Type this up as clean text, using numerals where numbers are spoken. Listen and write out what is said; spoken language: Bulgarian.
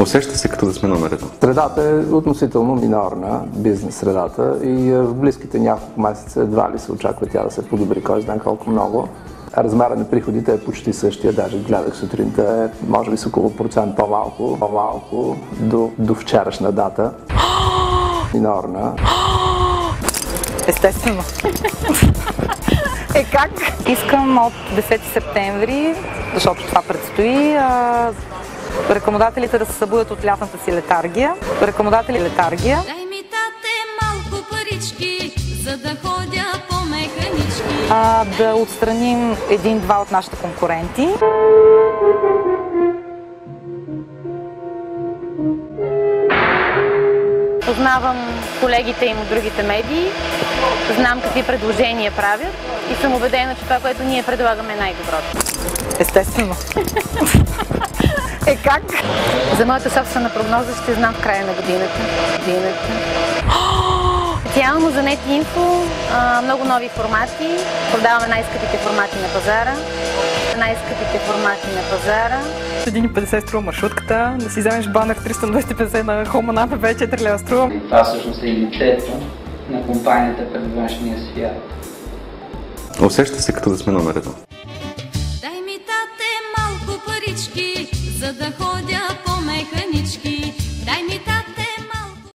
Усеща се като да сме номер едно. Средата е относително минорна, бизнес средата, и в близките няколко месеца едва ли се очаква тя да се подобри, кой знае колко много. Размера на приходите е почти същия, даже гледах сутринта, може би с около процент по-малко до вчерашна дата. Минорна. Естествено. Как? Искам от 10 септември, защото това предстои, рекламодателите да се събудят от лятната си летаргия. Летаргия. Дай ми, тате, малко парички, за да ходя по механички. Да отстраним един-два от нашите конкуренти. Познавам колегите им от другите медии, знам какви предложения правят и съм убедена, че това, което ние предлагаме, е най-доброто. Естествено. Как? За моята собствена прогноза ще знам в края на годината. Специално за NetInfo, много нови формати. Продаваме най-скъпите формати на пазара. 1,50 струва маршрутката, да си вземеш банер 300-250 на Home АПБ, 4 лева струва. Това всъщност е лицето на компанията пред външния свят. Усеща се като да сме номер едно. Дай ми, тате, малко парички, за да ходя